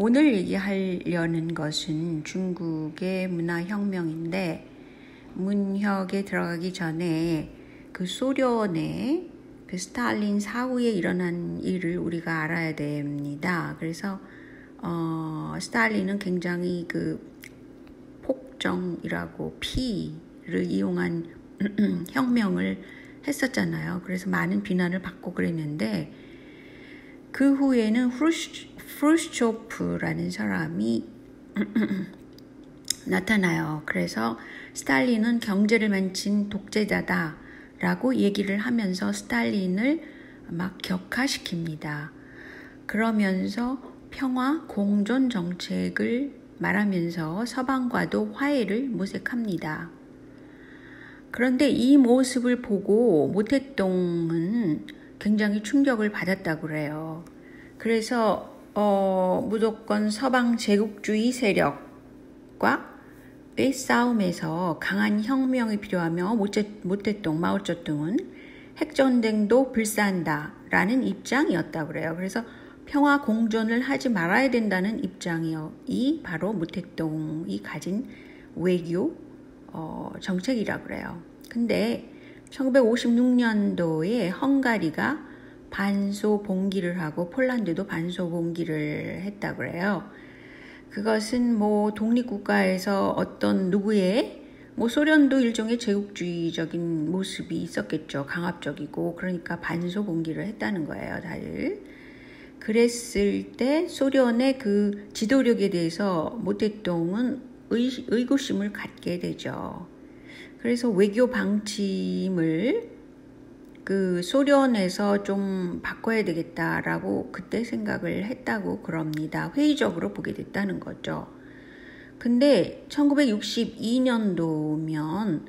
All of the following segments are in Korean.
오늘 얘기하려는 것은 중국의 문화혁명인데, 문혁에 들어가기 전에 그 소련의 그 스탈린 사후에 일어난 일을 우리가 알아야 됩니다. 그래서 스탈린은 굉장히 그 폭정이라고 피를 이용한 혁명을 했었잖아요. 그래서 많은 비난을 받고 그랬는데, 그 후에는 프루시초프라는 사람이 나타나요. 그래서 스탈린은 경제를 만진 독재자다라고 얘기를 하면서 스탈린을 막 격하시킵니다. 그러면서 평화 공존 정책을 말하면서 서방과도 화해를 모색합니다. 그런데 이 모습을 보고 모택동은 굉장히 충격을 받았다고 그래요. 그래서 무조건 서방 제국주의 세력과의 싸움에서 강한 혁명이 필요하며 모택동, 마오쩌둥은 핵전쟁도 불사한다라는 입장이었다고 그래요. 그래서 평화 공존을 하지 말아야 된다는 입장이 바로 모택동이 가진 외교 정책이라고 그래요. 근데 1956년도에 헝가리가 반소 봉기를 하고 폴란드도 반소 봉기를 했다고 그래요. 그것은 독립국가에서 어떤 누구의 소련도 일종의 제국주의적인 모습이 있었겠죠. 강압적이고. 그러니까 반소 봉기를 했다는 거예요, 다들. 그랬을 때 소련의 그 지도력에 대해서 모택동은 의구심을 갖게 되죠. 그래서 외교 방침을 그 소련에서 좀 바꿔야 되겠다라고 그때 생각을 했다고 그럽니다. 회의적으로 보게 됐다는 거죠. 근데 1962년도면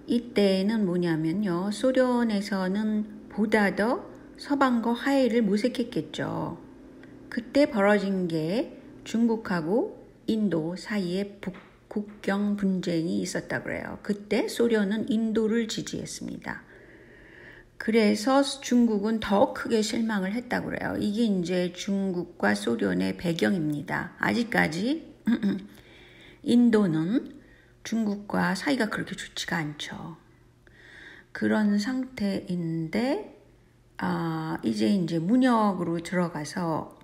이때는 뭐냐면요. 소련에서는 보다 더 서방과 화해를 모색했겠죠. 그때 벌어진 게 중국하고 인도 사이에 국경 분쟁이 있었다고 그래요. 그때 소련은 인도를 지지했습니다. 그래서 중국은 더 크게 실망을 했다고 그래요. 이게 이제 중국과 소련의 배경입니다. 아직까지 인도는 중국과 사이가 그렇게 좋지가 않죠. 그런 상태인데 이제 문혁으로 들어가서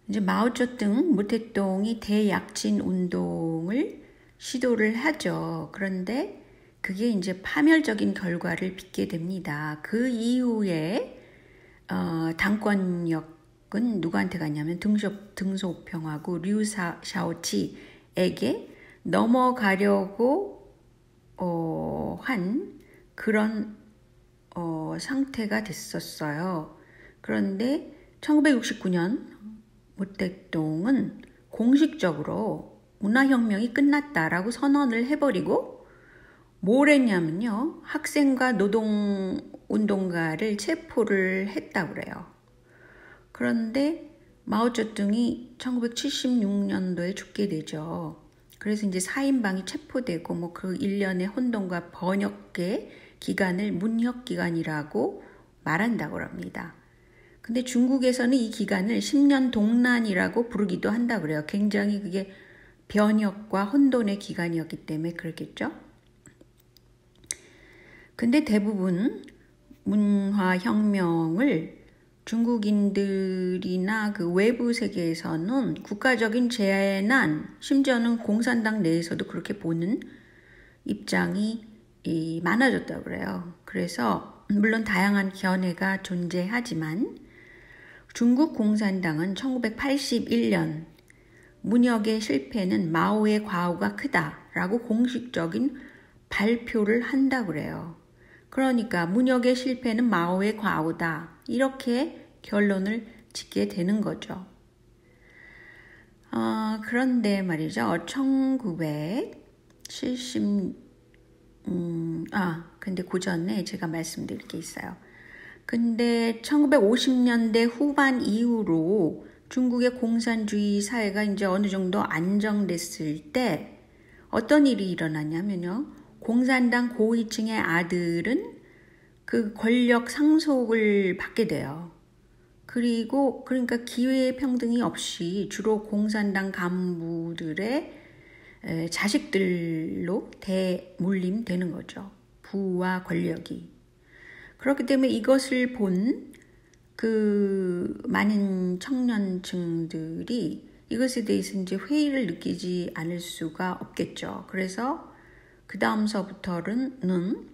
이제 마오쩌둥, 모택동이 대약진 운동을 시도를 하죠. 그런데 그게 이제 파멸적인 결과를 빚게 됩니다. 그 이후에 당권력은 누구한테 갔냐면 등소평하고 류샤오치에게 넘어가려고 한 그런 상태가 됐었어요. 그런데 1969년 모택동은 공식적으로 문화혁명이 끝났다라고 선언을 해버리고 뭘 했냐면요. 학생과 노동운동가를 체포를 했다고 그래요. 그런데 마오쩌둥이 1976년도에 죽게 되죠. 그래서 이제 4인방이 체포되고 그 1년의 혼돈과 번역의 기간을 문혁기간이라고 말한다고 합니다. 근데 중국에서는 이 기간을 10년 동란이라고 부르기도 한다고 그래요. 굉장히 그게 변혁과 혼돈의 기간이었기 때문에 그렇겠죠. 근데 대부분 문화혁명을 중국인들이나 그 외부 세계에서는 국가적인 재난, 심지어는 공산당 내에서도 그렇게 보는 입장이 많아졌다고 그래요. 그래서 물론 다양한 견해가 존재하지만 중국 공산당은 1981년 문혁의 실패는 마오의 과오가 크다라고 공식적인 발표를 한다고 그래요. 그러니까 문혁의 실패는 마오의 과오다. 이렇게 결론을 짓게 되는 거죠. 그런데 말이죠. 1970 근데 그 전에 제가 말씀드릴 게 있어요. 근데 1950년대 후반 이후로 중국의 공산주의 사회가 이제 어느 정도 안정됐을 때 어떤 일이 일어났냐면요. 공산당 고위층의 아들은 그 권력 상속을 받게 돼요. 그리고 그러니까 기회 평등이 없이 주로 공산당 간부들의 자식들로 대물림되는 거죠. 부와 권력이. 그렇기 때문에 이것을 본 그 많은 청년층들이 이것에 대해서 이제 회의를 느끼지 않을 수가 없겠죠. 그래서 그 다음서부터는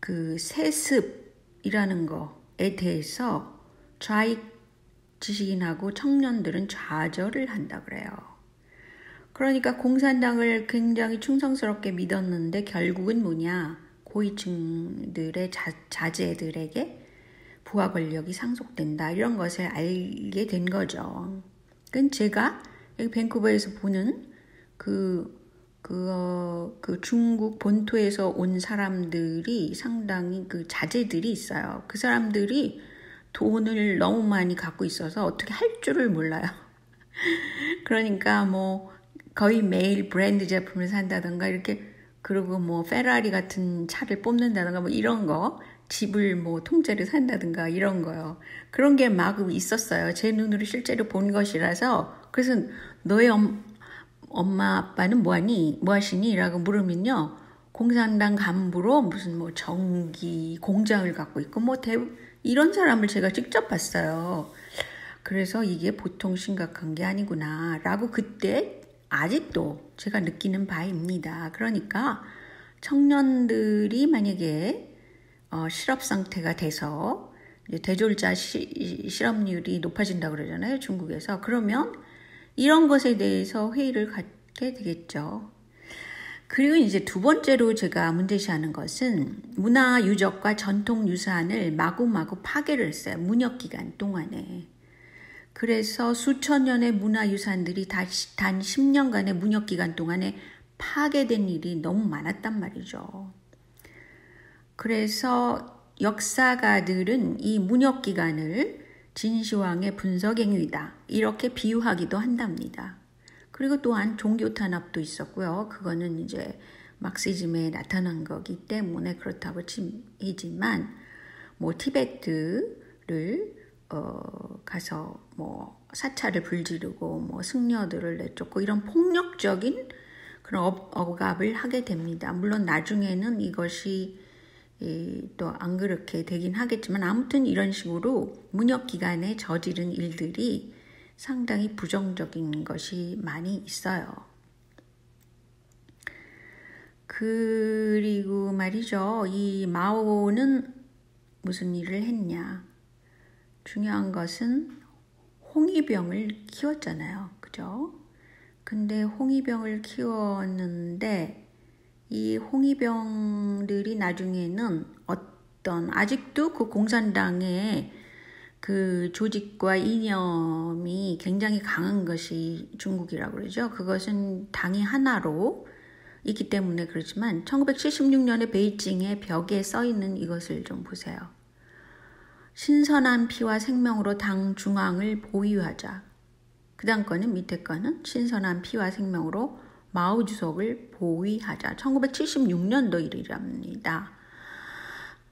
그 세습이라는 거에 대해서 좌익 지식인하고 청년들은 좌절을 한다 그래요. 그러니까 공산당을 굉장히 충성스럽게 믿었는데 결국은 뭐냐? 고위층들의 자제들에게 부하 권력이 상속된다. 이런 것을 알게 된 거죠. 그건 제가 여기 밴쿠버에서 보는 그 중국 본토에서 온 사람들이 상당히 그 자제들이 있어요. 그 사람들이 돈을 너무 많이 갖고 있어서 어떻게 할 줄을 몰라요. 그러니까 뭐 거의 매일 브랜드 제품을 산다던가 이렇게 그리고 뭐 페라리 같은 차를 뽑는다던가 뭐 이런 거 집을 뭐 통째로 산다든가 이런 거요. 그런 게 막 있었어요. 제 눈으로 실제로 본 것이라서. 그래서 너의 엄마 아빠는 뭐하니? 뭐하시니? 라고 물으면요. 공산당 간부로 무슨 뭐 전기 공장을 갖고 있고 뭐 이런 사람을 제가 직접 봤어요. 그래서 이게 보통 심각한 게 아니구나 라고 그때 아직도 제가 느끼는 바입니다. 그러니까 청년들이 만약에 실업 상태가 돼서 대졸자 실업률이 높아진다고 그러잖아요. 중국에서. 그러면 이런 것에 대해서 회의를 갖게 되겠죠. 그리고 이제 두 번째로 제가 문제시하는 것은 문화 유적과 전통 유산을 마구마구 파괴를 했어요. 문혁 기간 동안에. 그래서 수천 년의 문화 유산들이 단 10년간의 문혁 기간 동안에 파괴된 일이 너무 많았단 말이죠. 그래서 역사가들은 이 문혁 기간을 진시황의 분석행위다 이렇게 비유하기도 한답니다. 그리고 또한 종교 탄압도 있었고요. 그거는 이제 막시즘에 나타난 거기 때문에 그렇다고 치지만 뭐 티베트를 가서 뭐 사찰을 불지르고 뭐 승려들을 내쫓고 이런 폭력적인 그런 억압을 하게 됩니다. 물론 나중에는 이것이 또 안 그렇게 되긴 하겠지만 아무튼 이런 식으로 문혁 기간에 저지른 일들이 상당히 부정적인 것이 많이 있어요. 그리고 말이죠. 이 마오는 무슨 일을 했냐. 중요한 것은 홍위병을 키웠잖아요. 그죠? 근데 홍위병을 키웠는데 이 홍위병들이 나중에는 아직도 그 공산당의 그 조직과 이념이 굉장히 강한 것이 중국이라고 그러죠. 그것은 당이 하나로 있기 때문에 그렇지만 1976년에 베이징의 벽에 써 있는 이것을 좀 보세요. 신선한 피와 생명으로 당 중앙을 보유하자. 그 다음 거는 밑에 거는 신선한 피와 생명으로 마오 주석을 보위하자. 1976년도 일이랍니다.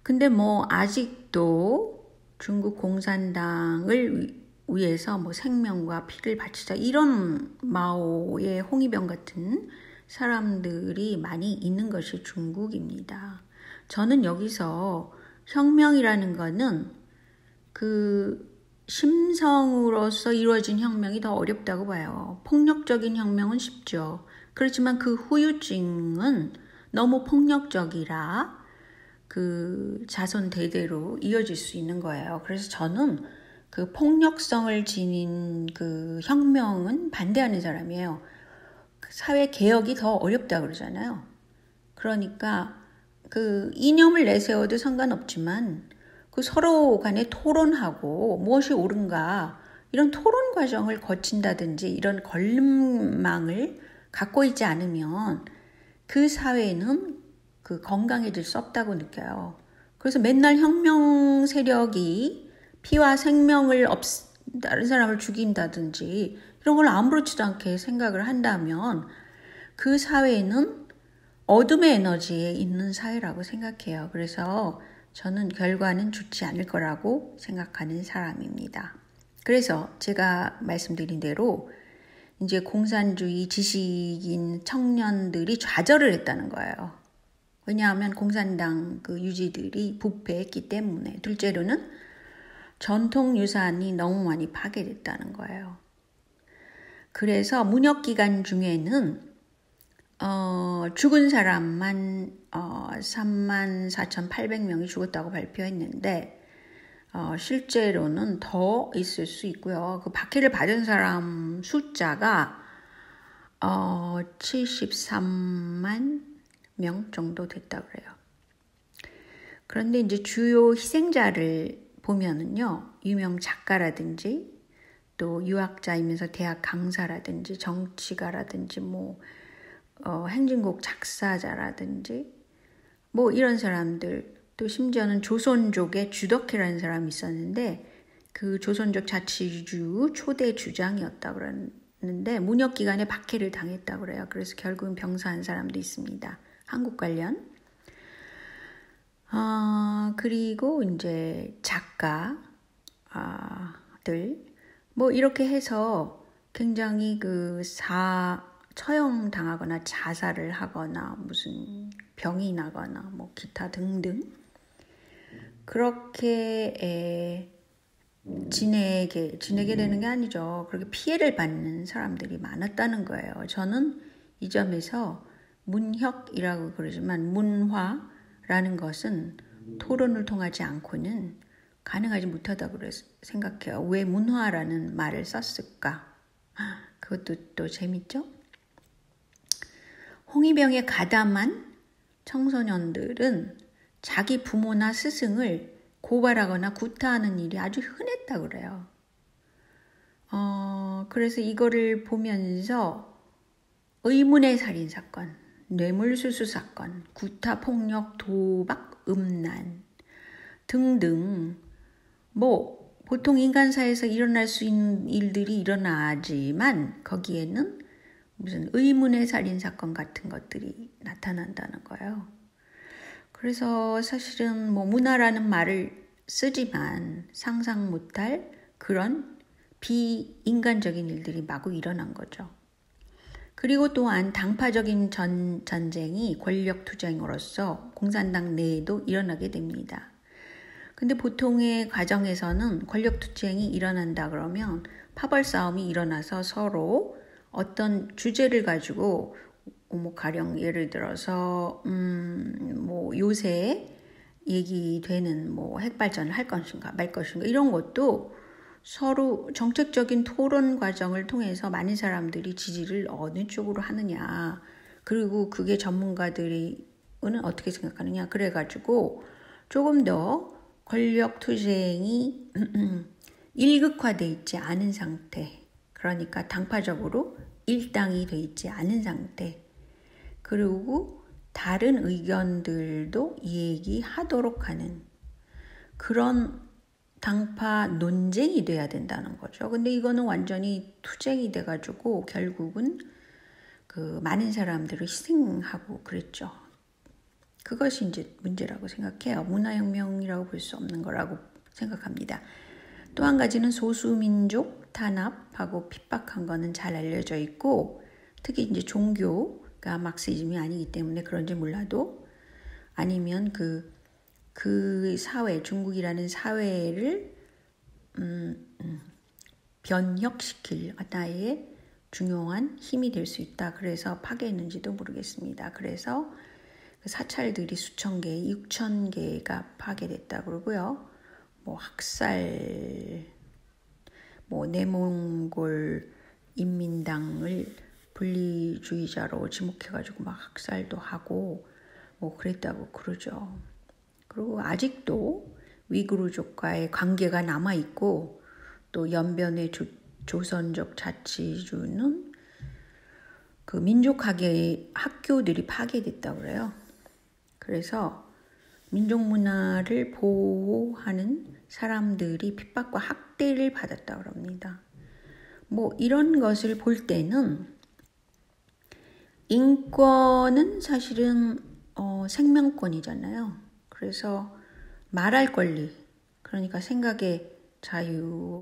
근데 뭐 아직도 중국 공산당을 위해서 뭐 생명과 피를 바치자 이런 마오의 홍위병 같은 사람들이 많이 있는 것이 중국입니다. 저는 여기서 혁명이라는 거는 그 심성으로서 이루어진 혁명이 더 어렵다고 봐요. 폭력적인 혁명은 쉽죠. 그렇지만 그 후유증은 너무 폭력적이라 그 자손 대대로 이어질 수 있는 거예요. 그래서 저는 그 폭력성을 지닌 그 혁명은 반대하는 사람이에요. 그 사회 개혁이 더 어렵다 그러잖아요. 그러니까 그 이념을 내세워도 상관없지만 그 서로 간에 토론하고 무엇이 옳은가 이런 토론 과정을 거친다든지 이런 걸림망을 갖고 있지 않으면 그 사회는 그 건강해질 수 없다고 느껴요. 그래서 맨날 혁명 세력이 피와 생명을 다른 사람을 죽인다든지 이런 걸 아무렇지도 않게 생각을 한다면 그 사회는 어둠의 에너지에 있는 사회라고 생각해요. 그래서 저는 결과는 좋지 않을 거라고 생각하는 사람입니다. 그래서 제가 말씀드린 대로 이제 공산주의 지식인 청년들이 좌절을 했다는 거예요. 왜냐하면 공산당 그 유지들이 부패했기 때문에. 둘째로는 전통 유산이 너무 많이 파괴됐다는 거예요. 그래서 문혁 기간 중에는 죽은 사람만 34,800명이 죽었다고 발표했는데 실제로는 더 있을 수 있고요. 그 박해를 받은 사람 숫자가 73만 명 정도 됐다 그래요. 그런데 이제 주요 희생자를 보면은요, 유명 작가라든지 또 유학자이면서 대학 강사라든지 정치가라든지 행진곡 작사자라든지 이런 사람들, 또 심지어는 조선족의 주덕회라는 사람이 있었는데 그 조선족 자치주 초대 주장이었다고 그러는데 문혁 기간에 박해를 당했다고 그래요. 그래서 결국은 병사한 사람도 있습니다. 한국 관련. 그리고 이제 작가들 이렇게 해서 굉장히 처형당하거나 자살을 하거나 무슨 병이 나거나 기타 등등 그렇게 지내게 되는 게 아니죠. 그렇게 피해를 받는 사람들이 많았다는 거예요. 저는 이 점에서 문혁이라고 그러지만 문화라는 것은 토론을 통하지 않고는 가능하지 못하다고 생각해요. 왜 문화라는 말을 썼을까? 그것도 또 재밌죠? 홍위병에 가담한 청소년들은 자기 부모나 스승을 고발하거나 구타하는 일이 아주 흔했다고 그래요. 그래서 이거를 보면서 의문의 살인사건, 뇌물수수 사건, 구타, 폭력, 도박, 음란 등등 보통 인간사에서 일어날 수 있는 일들이 일어나지만 거기에는 무슨 의문의 살인사건 같은 것들이 나타난다는 거예요. 그래서 사실은 문화라는 말을 쓰지만 상상 못할 그런 비인간적인 일들이 마구 일어난 거죠. 그리고 또한 당파적인 전쟁이 권력투쟁으로서 공산당 내에도 일어나게 됩니다. 근데 보통의 과정에서는 권력투쟁이 일어난다 그러면 파벌싸움이 일어나서 서로 어떤 주제를 가지고 가령 예를 들어서 요새 얘기되는 핵발전을 할 것인가 말 것인가 이런 것도 서로 정책적인 토론 과정을 통해서 많은 사람들이 지지를 어느 쪽으로 하느냐, 그리고 그게 전문가들이 어떻게 생각하느냐, 그래가지고 조금 더 권력투쟁이 일극화되어 있지 않은 상태, 그러니까 당파적으로 일당이 되어 있지 않은 상태, 그리고 다른 의견들도 얘기하도록 하는 그런 당파 논쟁이 돼야 된다는 거죠. 근데 이거는 완전히 투쟁이 돼가지고 결국은 많은 사람들을 희생하고 그랬죠. 그것이 이제 문제라고 생각해요. 문화혁명이라고 볼 수 없는 거라고 생각합니다. 또 한 가지는 소수민족 탄압하고 핍박한 거는 잘 알려져 있고, 특히 이제 종교가 막시즘이 아니기 때문에 그런지 몰라도, 아니면 그 사회, 중국이라는 사회를 변혁시킬 하나의 중요한 힘이 될 수 있다. 그래서 파괴했는지도 모르겠습니다. 그래서 사찰들이 수천 개, 6천 개가 파괴됐다 그러고요. 학살, 내몽골 인민당을 분리주의자로 지목해가지고 막 학살도 하고 그랬다고 그러죠. 그리고 아직도 위구르족과의 관계가 남아있고, 또 연변의 조선족 자치주는 그 민족학의 학교들이 파괴됐다고 그래요. 그래서 민족문화를 보호하는 사람들이 핍박과 학대를 받았다고 합니다. 이런 것을 볼 때는 인권은 사실은 생명권이잖아요. 그래서 말할 권리, 그러니까 생각의 자유,